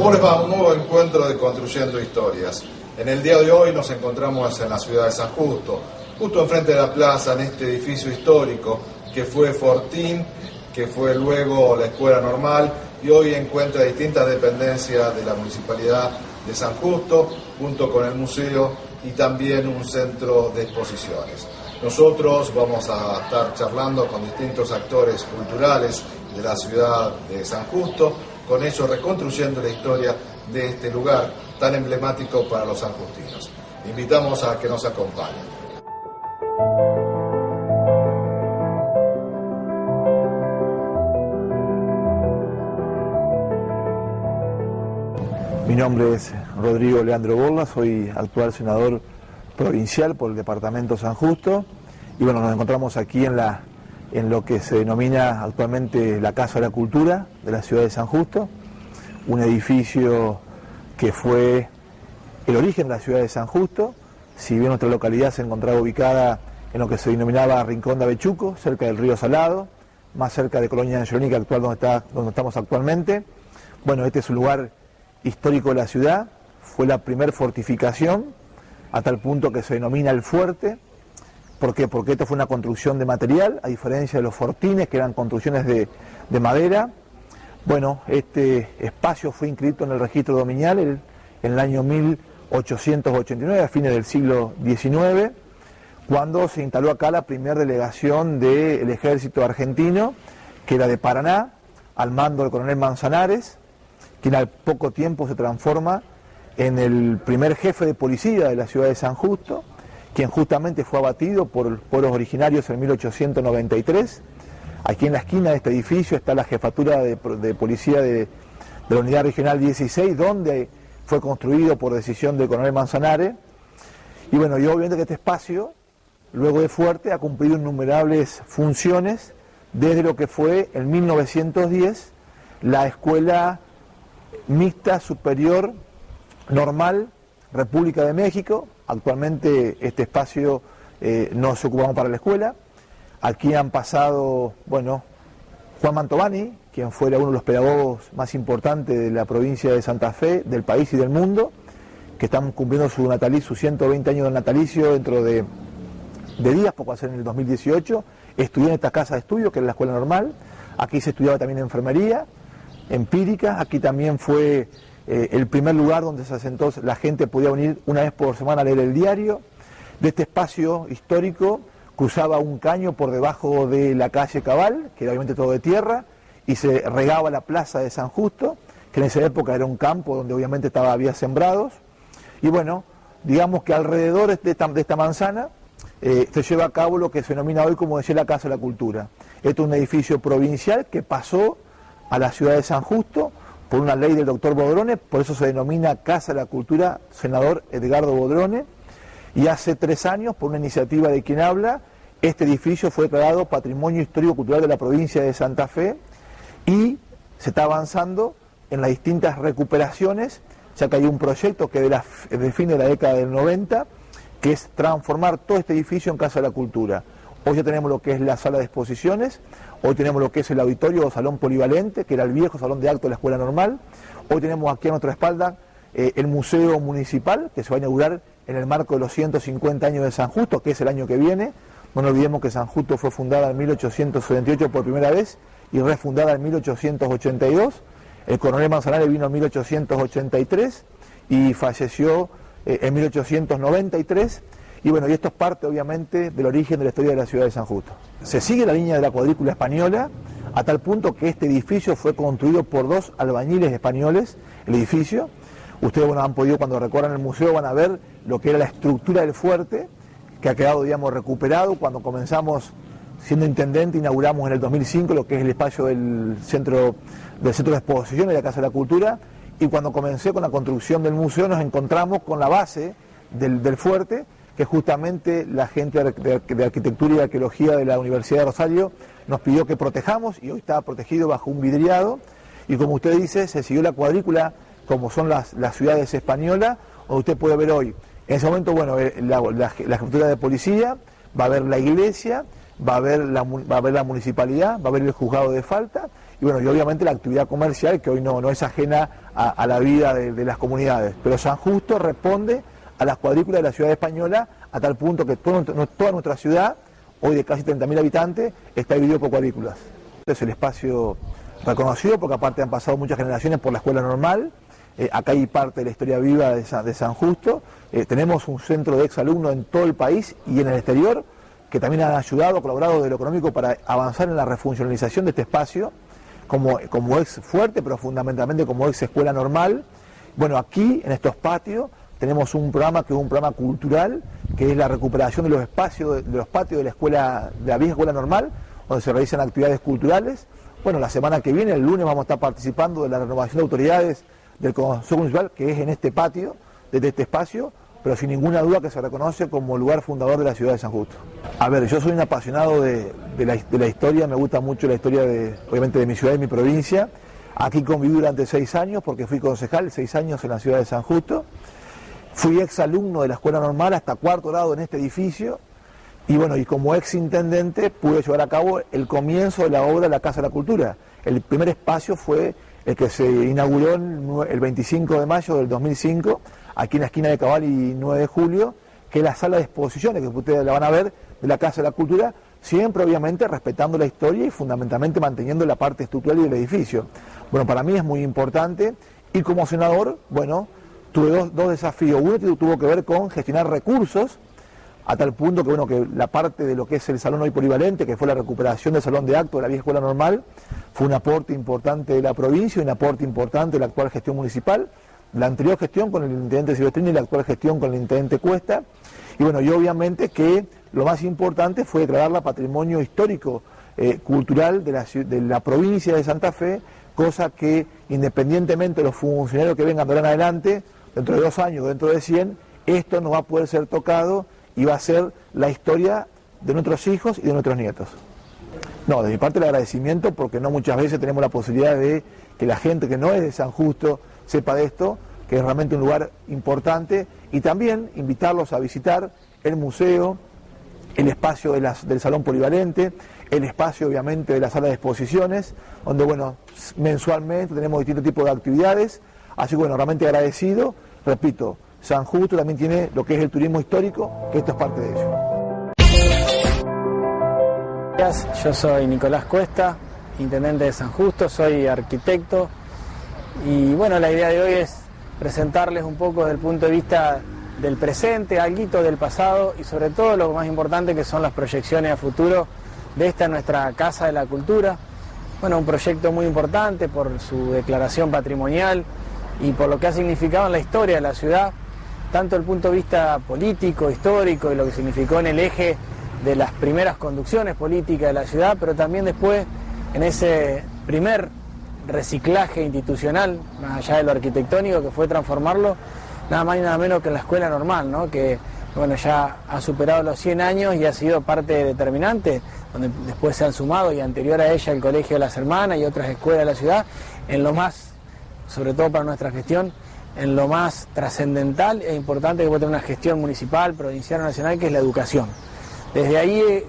¿Cómo les va? Un nuevo encuentro de Construyendo Historias. En el día de hoy nos encontramos en la ciudad de San Justo, justo enfrente de la plaza, en este edificio histórico que fue Fortín, que fue luego la Escuela Normal y hoy encuentra distintas dependencias de la Municipalidad de San Justo, junto con el museo y también un centro de exposiciones. Nosotros vamos a estar charlando con distintos actores culturales de la ciudad de San Justo, con ellos reconstruyendo la historia de este lugar tan emblemático para los sanjustinos. Invitamos a que nos acompañen. Mi nombre es Rodrigo Leandro Borla, soy actual senador provincial por el departamento San Justo y bueno, nos encontramos aquí en lo que se denomina actualmente la Casa de la Cultura de la ciudad de San Justo, un edificio que fue el origen de la ciudad de San Justo, si bien nuestra localidad se encontraba ubicada en lo que se denominaba Rincón de Avechuco, cerca del río Salado, más cerca de Colonia Angelónica, actual donde estamos actualmente. Bueno, este es un lugar histórico de la ciudad, fue la primer fortificación, a tal punto que se denomina el fuerte. ¿Por qué? Porque esto fue una construcción de material, a diferencia de los fortines, que eran construcciones de madera. Bueno, este espacio fue inscrito en el registro dominial en el año 1889, a fines del siglo XIX, cuando se instaló acá la primera delegación del ejército argentino, que era de Paraná, al mando del coronel Manzanares, quien al poco tiempo se transforma en el primer jefe de policía de la ciudad de San Justo, quien justamente fue abatido por pueblos originarios en 1893. Aquí en la esquina de este edificio está la jefatura de policía de la unidad regional 16, donde fue construido por decisión del coronel Manzanares. Y bueno, y obviamente que este espacio, luego de fuerte, ha cumplido innumerables funciones desde lo que fue en 1910 la Escuela Mixta Superior Normal República de México. Actualmente este espacio no se ocupamos para la escuela. Aquí han pasado, bueno, Juan Mantovani, quien fuera uno de los pedagogos más importantes de la provincia de Santa Fe, del país y del mundo, que están cumpliendo su natalicio, sus 120 años de natalicio dentro de días, poco a ser en el 2018. Estudió en esta casa de estudio, que es la Escuela Normal. Aquí se estudiaba también enfermería empírica. Aquí también fue el primer lugar donde se asentó, la gente podía venir una vez por semana a leer el diario. De este espacio histórico cruzaba un caño por debajo de la calle Cabal, que era obviamente todo de tierra, y se regaba la plaza de San Justo, que en esa época era un campo donde obviamente había sembrados. Y bueno, digamos que alrededor de esta manzana se lleva a cabo lo que se denomina hoy, como decía, la Casa de la Cultura. Este es un edificio provincial que pasó a la ciudad de San Justo por una ley del doctor Bodrone, por eso se denomina Casa de la Cultura Senador Edgardo Bodrone, y hace 3 años, por una iniciativa de quien habla, este edificio fue declarado Patrimonio Histórico Cultural de la provincia de Santa Fe y se está avanzando en las distintas recuperaciones, ya que hay un proyecto que de fin de la década del 90, que es transformar todo este edificio en Casa de la Cultura. Hoy ya tenemos lo que es la sala de exposiciones, hoy tenemos lo que es el auditorio o salón polivalente, que era el viejo salón de actos de la Escuela Normal. Hoy tenemos aquí a nuestra espalda el Museo Municipal, que se va a inaugurar en el marco de los 150 años de San Justo, que es el año que viene. No nos olvidemos que San Justo fue fundada en 1878 por primera vez y refundada en 1882. El coronel Manzanares vino en 1883 y falleció en 1893. Y bueno, y esto es parte obviamente del origen de la historia de la ciudad de San Justo. Se sigue la línea de la cuadrícula española, a tal punto que este edificio fue construido por 2 albañiles españoles, el edificio. Ustedes, bueno, han podido, cuando recorran el museo, van a ver lo que era la estructura del fuerte, que ha quedado, digamos, recuperado. Cuando comenzamos siendo intendente, inauguramos en el 2005 lo que es el espacio del centro de exposiciones de la Casa de la Cultura, y cuando comencé con la construcción del museo nos encontramos con la base del fuerte, que justamente la gente de Arquitectura y Arqueología de la Universidad de Rosario nos pidió que protejamos, y hoy está protegido bajo un vidriado. Y como usted dice, se siguió la cuadrícula como son las ciudades españolas, donde usted puede ver hoy. En ese momento, bueno, la estructura de policía, va a haber la iglesia, va a haber la municipalidad, va a haber el juzgado de falta, y bueno, y obviamente la actividad comercial, que hoy no es ajena a la vida de las comunidades. Pero San Justo responde a las cuadrículas de la ciudad española, a tal punto que toda nuestra ciudad, hoy de casi 30.000 habitantes, está dividido por cuadrículas. Es el espacio reconocido porque aparte han pasado muchas generaciones por la escuela normal. Acá hay parte de la historia viva de San Justo. Tenemos un centro de exalumnos en todo el país y en el exterior, que también han ayudado, colaborado desde lo económico para avanzar en la refuncionalización de este espacio, como ex fuerte, pero fundamentalmente como ex escuela normal. Bueno, aquí, en estos patios, tenemos un programa que es un programa cultural, que es la recuperación de los espacios, de los patios de la escuela, de la vieja escuela normal, donde se realizan actividades culturales. Bueno, la semana que viene, el lunes, vamos a estar participando de la renovación de autoridades del Consejo Municipal, que es en este patio, desde este espacio, pero sin ninguna duda que se reconoce como lugar fundador de la ciudad de San Justo. A ver, yo soy un apasionado de la historia, me gusta mucho la historia obviamente de mi ciudad y mi provincia. Aquí conviví durante 6 años, porque fui concejal 6 años en la ciudad de San Justo. Fui ex alumno de la escuela normal hasta 4º grado en este edificio, y bueno, y como ex intendente pude llevar a cabo el comienzo de la obra de la Casa de la Cultura. El primer espacio fue el que se inauguró el 25 de mayo del 2005, aquí en la esquina de Cabal y 9 de julio, que es la sala de exposiciones, que ustedes la van a ver, de la Casa de la Cultura, siempre obviamente respetando la historia y fundamentalmente manteniendo la parte estructural y del edificio. Bueno, para mí es muy importante, y como senador, bueno, tuve dos desafíos. Uno tuvo que ver con gestionar recursos, a tal punto que, bueno, que la parte de lo que es el salón hoy polivalente, que fue la recuperación del salón de actos de la vieja escuela normal, fue un aporte importante de la provincia y un aporte importante de la actual gestión municipal, la anterior gestión con el intendente Silvestrini y la actual gestión con el intendente Cuesta. Y bueno, y obviamente que lo más importante fue declararla patrimonio histórico cultural de la provincia de Santa Fe, cosa que independientemente de los funcionarios que vengan de ahora en adelante, dentro de 2 años, dentro de 100, esto no va a poder ser tocado y va a ser la historia de nuestros hijos y de nuestros nietos. No, de mi parte el agradecimiento, porque no muchas veces tenemos la posibilidad de que la gente que no es de San Justo sepa de esto, que es realmente un lugar importante, y también invitarlos a visitar el museo, el espacio del salón polivalente, el espacio obviamente de la sala de exposiciones, donde bueno, mensualmente tenemos distintos tipos de actividades, así que bueno, realmente agradecido, repito, San Justo también tiene lo que es el turismo histórico, que esto es parte de ello. Yo soy Nicolás Cuesta, intendente de San Justo, soy arquitecto, y bueno, la idea de hoy es presentarles un poco desde el punto de vista del presente, alguito del pasado y sobre todo lo más importante que son las proyecciones a futuro de esta nuestra Casa de la Cultura. Bueno, un proyecto muy importante por su declaración patrimonial y por lo que ha significado en la historia de la ciudad, tanto desde el punto de vista político, histórico y lo que significó en el eje de las primeras conducciones políticas de la ciudad, pero también después en ese primer reciclaje institucional, más allá de lo arquitectónico, que fue transformarlo nada más y nada menos que en la escuela normal, ¿no? Que bueno, ya ha superado los 100 años y ha sido parte determinante, donde después se han sumado y anterior a ella el Colegio de las Hermanas y otras escuelas de la ciudad, en lo más, sobre todo para nuestra gestión, en lo más trascendental e importante que puede tener una gestión municipal, provincial o nacional, que es la educación. Desde ahí,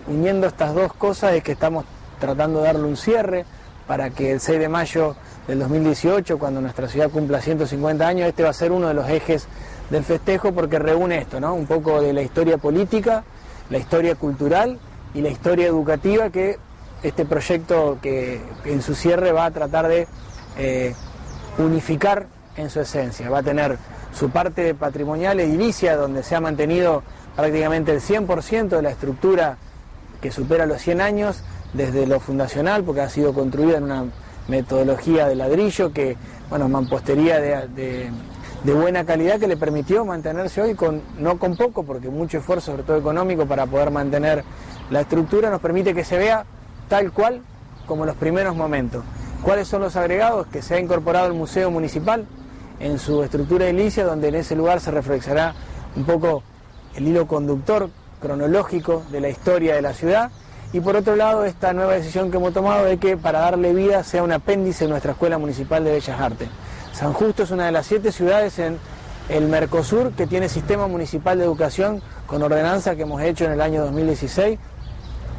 uniendo estas dos cosas, es que estamos tratando de darle un cierre para que el 6 de mayo del 2018, cuando nuestra ciudad cumpla 150 años, este va a ser uno de los ejes del festejo, porque reúne esto, ¿no? Un poco de la historia política, la historia cultural y la historia educativa, que este proyecto que en su cierre va a tratar de unificar en su esencia. Va a tener su parte patrimonial edilicia, donde se ha mantenido prácticamente el 100% de la estructura que supera los 100 años, desde lo fundacional, porque ha sido construida en una metodología de ladrillo, que, bueno, mampostería de buena calidad, que le permitió mantenerse hoy no con poco, porque mucho esfuerzo, sobre todo económico, para poder mantener la estructura, nos permite que se vea tal cual como los primeros momentos. ¿Cuáles son los agregados? Que se ha incorporado el Museo Municipal en su estructura edilicia, donde en ese lugar se reflexionará un poco el hilo conductor cronológico de la historia de la ciudad, y por otro lado esta nueva decisión que hemos tomado de que para darle vida sea un apéndice de nuestra Escuela Municipal de Bellas Artes. San Justo es una de las 7 ciudades en el Mercosur que tiene sistema municipal de educación con ordenanza que hemos hecho en el año 2016,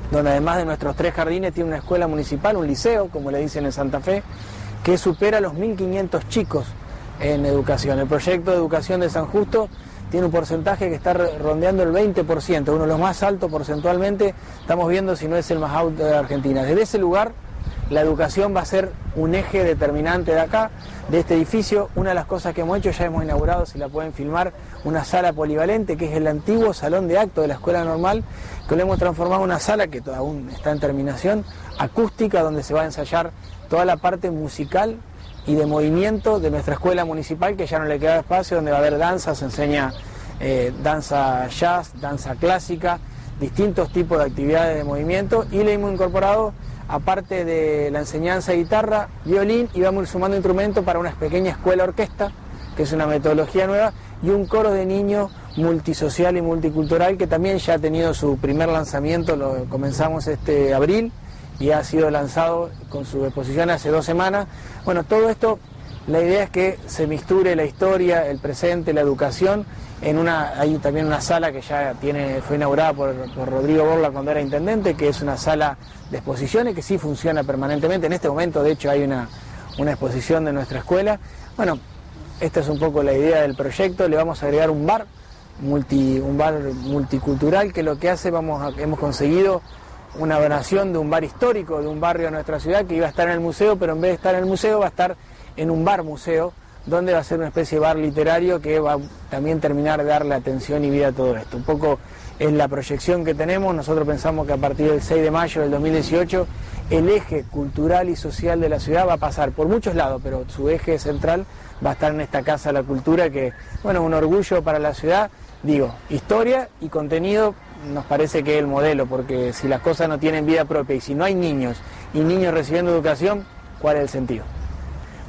donde además de nuestros 3 jardines tiene una escuela municipal, un liceo, como le dicen en Santa Fe, que supera los 1.500 chicos en educación. El proyecto de educación de San Justo tiene un porcentaje que está rondeando el 20%, uno de los más altos porcentualmente, estamos viendo si no es el más alto de Argentina. Desde ese lugar, la educación va a ser un eje determinante de acá, de este edificio. Una de las cosas que hemos hecho, ya hemos inaugurado, si la pueden filmar, una sala polivalente, que es el antiguo salón de acto de la Escuela Normal, que lo hemos transformado en una sala que aún está en terminación, acústica, donde se va a ensayar toda la parte musical y de movimiento de nuestra escuela municipal, que ya no le queda espacio, donde va a haber danza, se enseña danza jazz, danza clásica, distintos tipos de actividades de movimiento, y le hemos incorporado, aparte de la enseñanza de guitarra, violín, y vamos sumando instrumentos para una pequeña escuela orquesta, que es una metodología nueva, y un coro de niños multisocial y multicultural, que también ya ha tenido su primer lanzamiento, lo comenzamos este abril, y ha sido lanzado con su exposición hace 2 semanas. Bueno, todo esto, la idea es que se misture la historia, el presente, la educación, hay también una sala que ya fue inaugurada por Rodrigo Borla cuando era intendente, que es una sala de exposiciones que sí funciona permanentemente. En este momento, de hecho, hay una exposición de nuestra escuela. Bueno, esta es un poco la idea del proyecto. Le vamos a agregar un bar multicultural, que lo que hace, hemos conseguido una donación de un bar histórico, de un barrio de nuestra ciudad, que iba a estar en el museo, pero en vez de estar en el museo va a estar en un bar museo, donde va a ser una especie de bar literario que va a también terminar de darle atención y vida a todo esto. Un poco es la proyección que tenemos. Nosotros pensamos que a partir del 6 de mayo del 2018 el eje cultural y social de la ciudad va a pasar por muchos lados, pero su eje central va a estar en esta Casa de la Cultura, que, bueno, un orgullo para la ciudad. Digo, historia y contenido nos parece que es el modelo, porque si las cosas no tienen vida propia y si no hay niños y niños recibiendo educaón, ¿cuál es el sentido?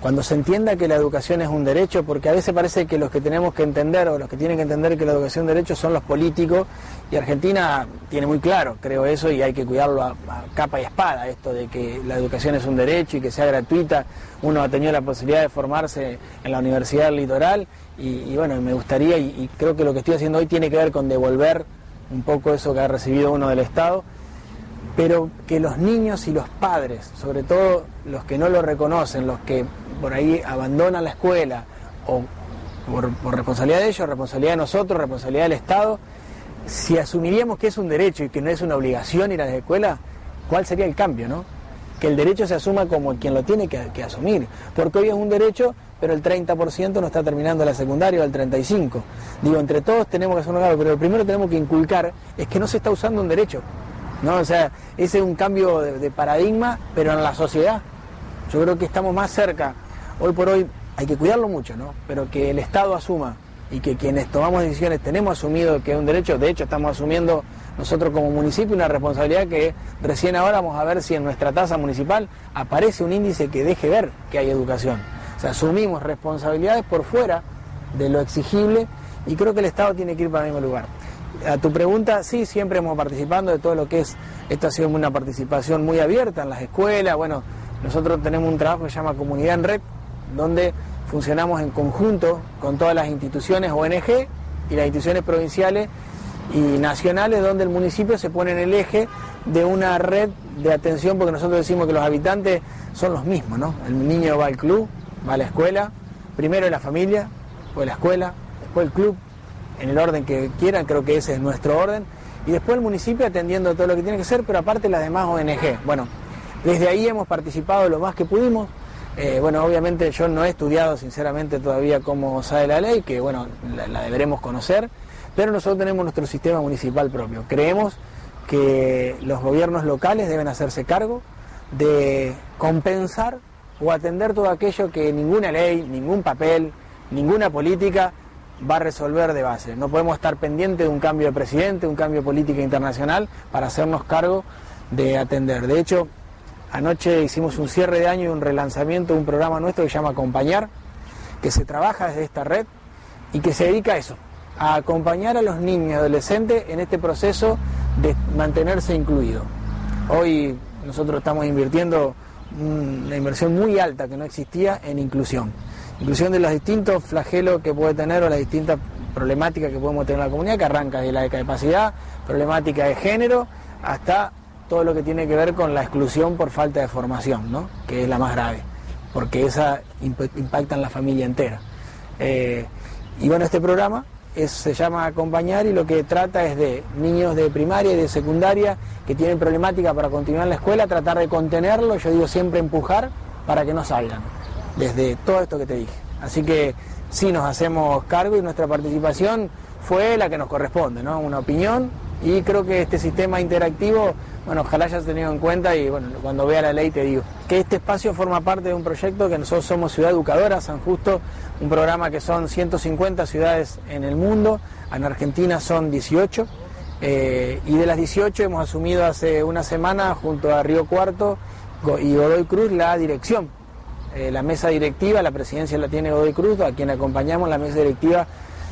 Cuando se entienda que la educación es un derecho, porque a veces parece que los que tenemos que entender, o los que tienen que entender que la educación es un derecho, son los políticos, y Argentina tiene muy claro, creo eso, y hay que cuidarlo a capa y espada, esto de que la educación es un derecho y que sea gratuita. Uno ha tenido la posibilidad de formarse en la Universidad del Litoral, y bueno, me gustaría, y creo que lo que estoy haciendo hoy tiene que ver con devolver un poco eso que ha recibido uno del Estado, pero que los niños y los padres, sobre todo los que no lo reconocen, los que por ahí abandonan la escuela, o por responsabilidad de ellos, responsabilidad de nosotros, responsabilidad del Estado, si asumiríamos que es un derecho y que no es una obligación ir a la escuela, ¿cuál sería el cambio, no? Que el derecho se asuma como quien lo tiene que asumir, porque hoy es un derecho, pero el 30% no está terminando la secundaria, o el 35%. Digo, entre todos tenemos que hacer un cambio, pero lo primero que tenemos que inculcar es que no se está usando un derecho, ¿no? O sea, ese es un cambio de paradigma, pero en la sociedad. Yo creo que estamos más cerca, hoy por hoy hay que cuidarlo mucho, ¿no? Pero que el Estado asuma, y que quienes tomamos decisiones tenemos asumido que es un derecho. De hecho, estamos asumiendo nosotros como municipio una responsabilidad que recién ahora vamos a ver si en nuestra tasa municipal aparece un índice que deje ver que hay educación. O sea, asumimos responsabilidades por fuera de lo exigible, y creo que el Estado tiene que ir para el mismo lugar. A tu pregunta, sí, siempre hemos participado de todo lo que es, esto ha sido una participación muy abierta en las escuelas. Bueno, nosotros tenemos un trabajo que se llama Comunidad en Red, donde funcionamos en conjunto con todas las instituciones ONG y las instituciones provinciales y nacionales, donde el municipio se pone en el eje de una red de atención, porque nosotros decimos que los habitantes son los mismos, ¿no? El niño va al club, va a la escuela, primero la familia, después la escuela, después el club, en el orden que quieran, creo que ese es nuestro orden, y después el municipio atendiendo todo lo que tiene que ser, pero aparte las demás ONG. Bueno, desde ahí hemos participado lo más que pudimos. Bueno, obviamente yo no he estudiado sinceramente todavía cómo sale la ley, que bueno, la deberemos conocer, pero nosotros tenemos nuestro sistema municipal propio. Creemos que los gobiernos locales deben hacerse cargo de compensar o atender todo aquello que ninguna ley, ningún papel, ninguna política va a resolver de base. No podemos estar pendientes de un cambio de presidente, un cambio de política internacional para hacernos cargo de atender. De hecho, anoche hicimos un cierre de año y un relanzamiento de un programa nuestro que se llama Acompañar, que se trabaja desde esta red y que se dedica a eso, a acompañar a los niños y adolescentes en este proceso de mantenerse incluidos. Hoy nosotros estamos invirtiendo una inversión muy alta que no existía en inclusión de los distintos flagelos que puede tener, o las distintas problemáticas que podemos tener en la comunidad, que arranca de la discapacidad, problemática de género, hasta todo lo que tiene que ver con la exclusión por falta de formación, ¿no? Que es la más grave. porque esa impacta en la familia entera. Y bueno, este programa se llama Acompañar y lo que trata es de niños de primaria y de secundaria que tienen problemática para continuar en la escuela, tratar de contenerlo, yo digo siempre empujar para que no salgan, desde todo esto que te dije. Así que sí nos hacemos cargo y nuestra participación fue la que nos corresponde, ¿no? Una opinión, y creo que este sistema interactivo, bueno, ojalá hayas tenido en cuenta, y bueno, cuando vea la ley te digo, que este espacio forma parte de un proyecto que nosotros somos Ciudad Educadora, San Justo, un programa que son 150 ciudades en el mundo, en Argentina son 18, y de las 18 hemos asumido hace una semana junto a Río Cuarto y Godoy Cruz la dirección, la mesa directiva, la presidencia la tiene Godoy Cruz, a quien acompañamos, la mesa directiva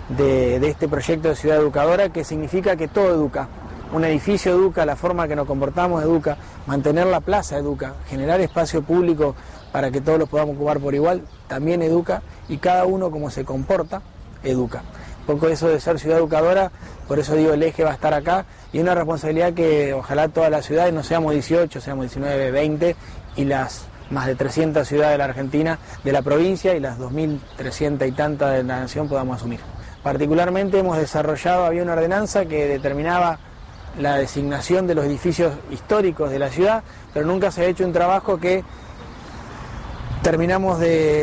de este proyecto de Ciudad Educadora, que significa que todo educa. Un edificio educa, la forma que nos comportamos educa, mantener la plaza educa, generar espacio público para que todos los podamos ocupar por igual también educa, y cada uno como se comporta educa. Un poco eso de ser Ciudad Educadora, por eso digo el eje va a estar acá, y una responsabilidad que ojalá todas las ciudades, no seamos 18, seamos 19, 20, y las más de 300 ciudades de la Argentina, de la provincia, y las 2.300 y tantas de la nación podamos asumir. Particularmente hemos desarrollado, había una ordenanza que determinaba la designación de los edificios históricos de la ciudad, pero nunca se ha hecho un trabajo que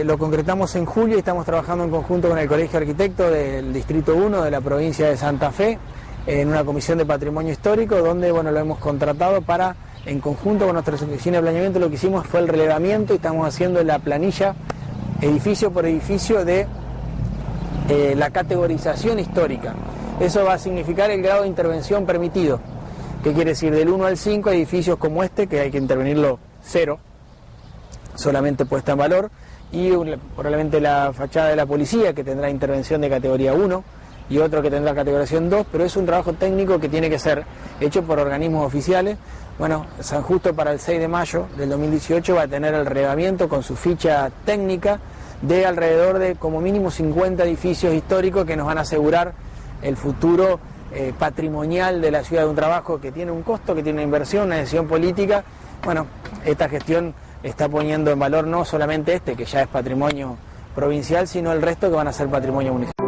lo concretamos en julio y estamos trabajando en conjunto con el Colegio de Arquitectos del Distrito 1 de la provincia de Santa Fe, en una comisión de patrimonio histórico, donde bueno, lo hemos contratado para, en conjunto con nuestra oficina de planeamiento, lo que hicimos fue el relevamiento y estamos haciendo la planilla edificio por edificio de la categorización histórica. Eso va a significar el grado de intervención permitido, que quiere decir del 1 al 5 edificios como este, que hay que intervenirlo 0, solamente puesta en valor, y probablemente la fachada de la policía, que tendrá intervención de categoría 1, y otro que tendrá categoría 2, pero es un trabajo técnico que tiene que ser hecho por organismos oficiales. Bueno, San Justo para el 6 de mayo del 2018 va a tener el relevamiento con su ficha técnica de alrededor de como mínimo 50 edificios históricos que nos van a asegurar el futuro patrimonial de la ciudad, de un trabajo que tiene un costo, que tiene una inversión, una decisión política. Bueno, esta gestión está poniendo en valor no solamente que ya es patrimonio provincial, sino el resto que van a ser patrimonio municipal.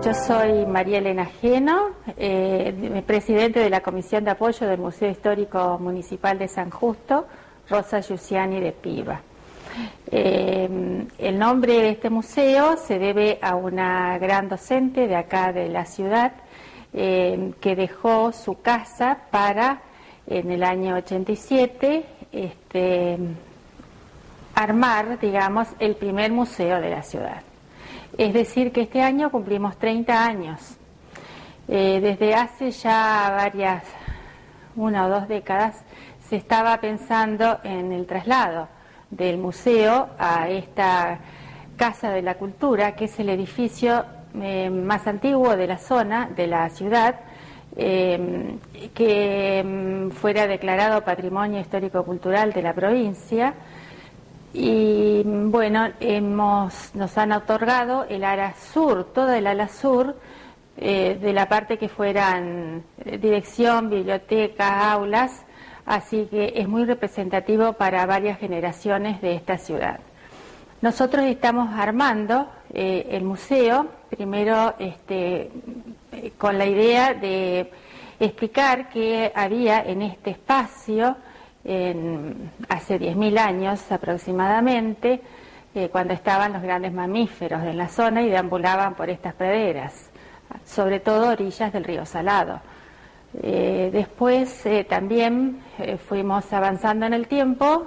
Yo soy María Elena Geno, presidente de la Comisión de Apoyo del Museo Histórico Municipal de San Justo, Rosa Giussiani de Piva. El nombre de este museo se debe a una gran docente de acá de la ciudad que dejó su casa para, en el año 87, armar, digamos, el primer museo de la ciudad. Es decir, que este año cumplimos 30 años. Desde hace ya una o dos décadas, se estaba pensando en el traslado del museo a esta Casa de la Cultura, que es el edificio más antiguo de la zona, de la ciudad, que fuera declarado Patrimonio Histórico-Cultural de la provincia. Y bueno, nos han otorgado el ala sur, toda el ala sur, de la parte que fueran dirección, biblioteca, aulas, así que es muy representativo para varias generaciones de esta ciudad. Nosotros estamos armando el museo, primero con la idea de explicar qué había en este espacio hace 10.000 años aproximadamente, cuando estaban los grandes mamíferos de la zona y deambulaban por estas praderas, sobre todo orillas del río Salado. Después también fuimos avanzando en el tiempo,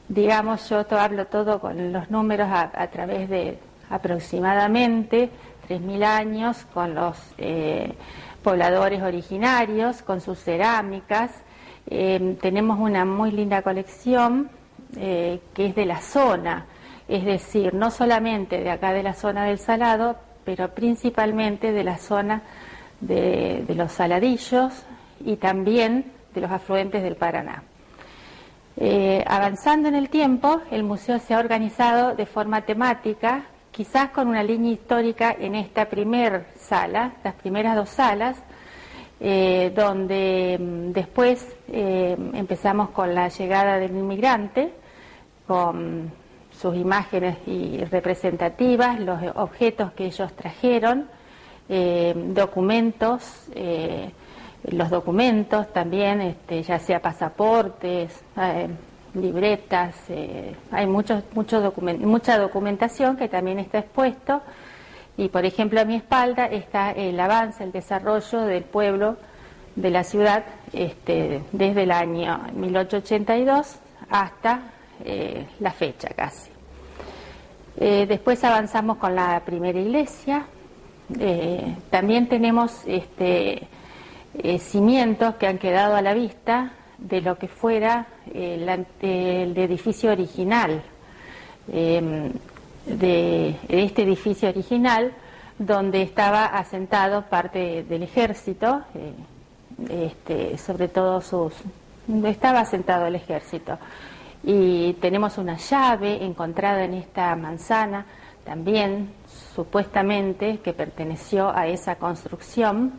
digamos, yo hablo todo con los números a través de aproximadamente 3.000 años, con los pobladores originarios, con sus cerámicas. Tenemos una muy linda colección que es de la zona, es decir, no solamente de acá de la zona del Salado, pero principalmente de la zona de los Saladillos y también de los afluentes del Paraná. Avanzando en el tiempo, el museo se ha organizado de forma temática, quizás con una línea histórica en esta primera sala, las primeras dos salas, donde después empezamos con la llegada del inmigrante, con sus imágenes y representativas, los objetos que ellos trajeron, documentos, los documentos también, ya sea pasaportes, libretas, hay mucha documentación que también está expuesto. Y por ejemplo a mi espalda está el avance, el desarrollo del pueblo, de la ciudad, desde el año 1882 hasta la fecha casi. Después avanzamos con la primera iglesia. También tenemos cimientos que han quedado a la vista de lo que fuera el edificio original, de este edificio original, donde estaba asentado parte del ejército, sobre todo estaba asentado el ejército. Y tenemos una llave encontrada en esta manzana, también supuestamente que perteneció a esa construcción.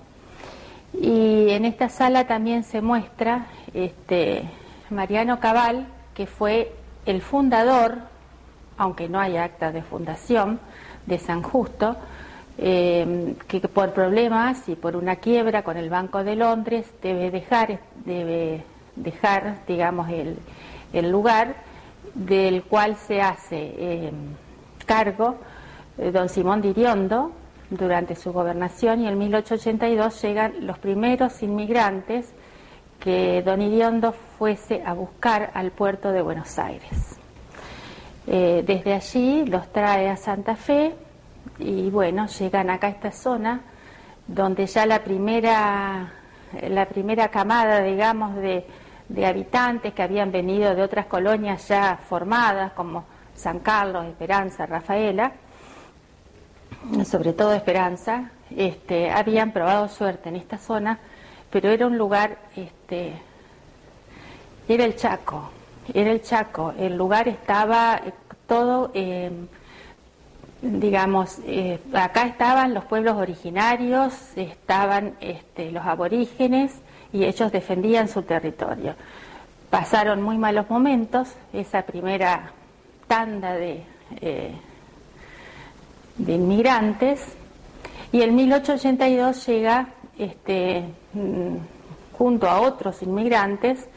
Y en esta sala también se muestra Mariano Cabal, que fue el fundador, aunque no hay acta de fundación, de San Justo, que por problemas y por una quiebra con el Banco de Londres debe dejar, digamos, el lugar, del cual se hace cargo don Simón de Iriondo durante su gobernación, y en 1882 llegan los primeros inmigrantes que don Iriondo fuese a buscar al puerto de Buenos Aires. Desde allí los trae a Santa Fe y bueno, llegan acá a esta zona donde ya la primera camada, digamos, de habitantes que habían venido de otras colonias ya formadas como San Carlos, Esperanza, Rafaela, sobre todo Esperanza, habían probado suerte en esta zona, pero era un lugar, era el Chaco, el lugar estaba todo, digamos, acá estaban los pueblos originarios, estaban los aborígenes, y ellos defendían su territorio. Pasaron muy malos momentos, esa primera tanda de inmigrantes, y en 1882 llega junto a otros inmigrantes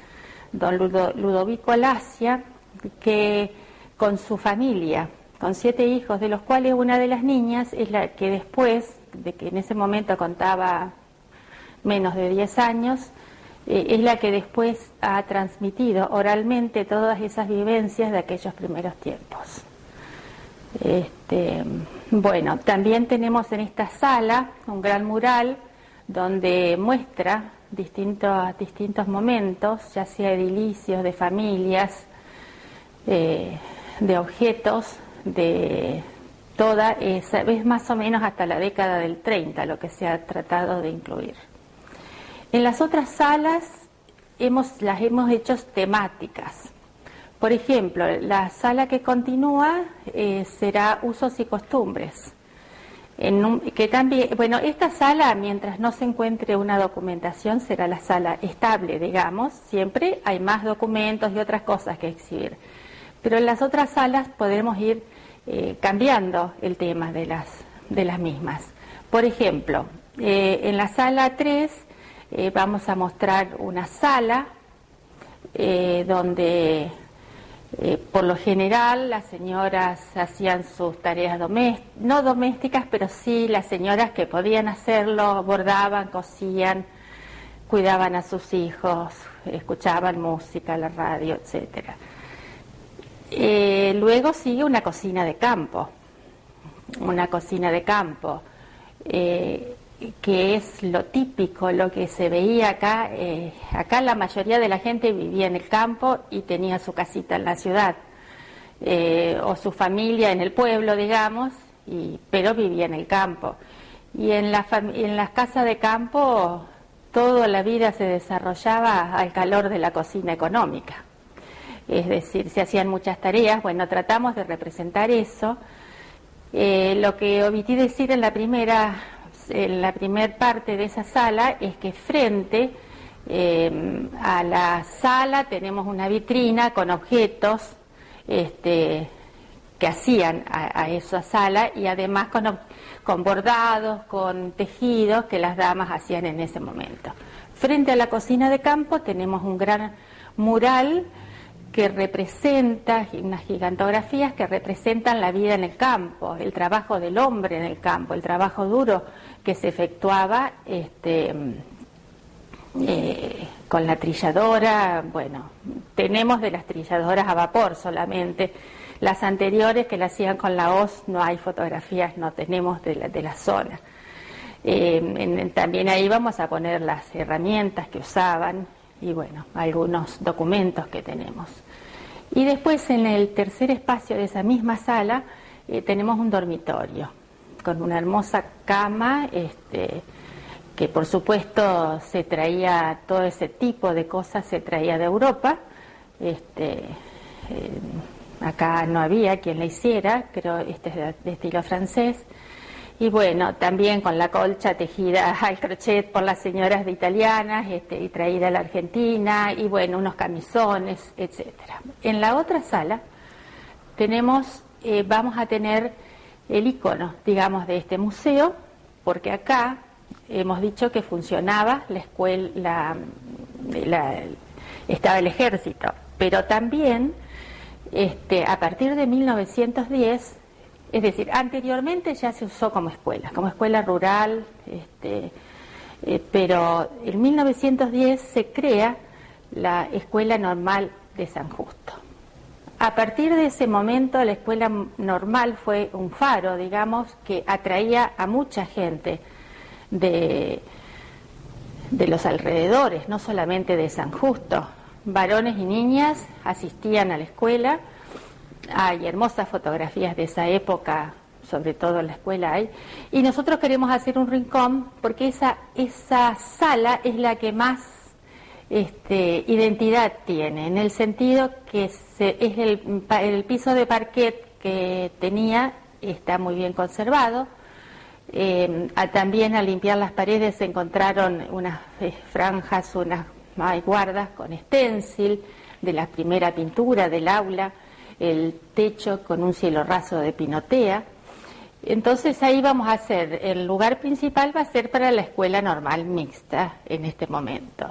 don Ludovico Lacia, que con su familia, con 7 hijos, de los cuales una de las niñas es la que después, de que en ese momento contaba menos de 10 años, es la que después ha transmitido oralmente todas esas vivencias de aquellos primeros tiempos. Bueno, también tenemos en esta sala un gran mural donde muestra distintos momentos, ya sea edilicios, de familias, de objetos, de toda esa, es más o menos hasta la década del 30 lo que se ha tratado de incluir. En las otras salas las hemos hecho temáticas. Por ejemplo, la sala que continúa será usos y costumbres. Que también, bueno, esta sala, mientras no se encuentre una documentación, será la sala estable, digamos. Siempre hay más documentos y otras cosas que exhibir. Pero en las otras salas podremos ir cambiando el tema de las mismas. Por ejemplo, en la sala 3 vamos a mostrar una sala donde por lo general las señoras hacían sus tareas no domésticas, pero sí las señoras que podían hacerlo, bordaban, cosían, cuidaban a sus hijos, escuchaban música, la radio, etcétera. Luego sigue una cocina de campo, que es lo típico, lo que se veía acá. Acá la mayoría de la gente vivía en el campo y tenía su casita en la ciudad, o su familia en el pueblo, digamos, pero vivía en el campo. Y en las casas de campo toda la vida se desarrollaba al calor de la cocina económica. Es decir, se hacían muchas tareas. Bueno, tratamos de representar eso. Lo que omití decir en la primera parte de esa sala es que frente a la sala tenemos una vitrina con objetos que hacían a esa sala, y además con bordados, con tejidos que las damas hacían en ese momento. Frente a la cocina de campo tenemos un gran mural que representa, unas gigantografías que representan la vida en el campo, el trabajo del hombre en el campo, el trabajo duro que se efectuaba con la trilladora. Bueno, tenemos de las trilladoras a vapor solamente, las anteriores que la hacían con la hoz no hay fotografías, no tenemos de la zona. También ahí vamos a poner las herramientas que usaban y bueno, algunos documentos que tenemos. Y después en el tercer espacio de esa misma sala tenemos un dormitorio con una hermosa cama, que por supuesto se traía, todo ese tipo de cosas se traía de Europa. Acá no había quien la hiciera, creo es de estilo francés. Y bueno, también con la colcha tejida al crochet por las señoras de italianas y traída a la Argentina, y bueno, unos camisones, etcétera. En la otra sala tenemos, vamos a tener el icono, digamos, de este museo, porque acá hemos dicho que funcionaba la escuela, estaba el ejército, pero también a partir de 1910, es decir, anteriormente ya se usó como escuela rural, pero en 1910 se crea la Escuela Normal de San Justo. A partir de ese momento la Escuela Normal fue un faro, digamos, que atraía a mucha gente de los alrededores, no solamente de San Justo. Varones y niñas asistían a la escuela. Hay hermosas fotografías de esa época, sobre todo en la escuela hay, y nosotros queremos hacer un rincón porque esa sala es la que más identidad tiene, en el sentido que es el piso de parquet que tenía, está muy bien conservado. También al limpiar las paredes se encontraron unas franjas, unas guardas con stencil de la primera pintura del aula, el techo con un cielo raso de pinotea. Entonces ahí vamos a hacer, el lugar principal va a ser para la escuela normal mixta en este momento.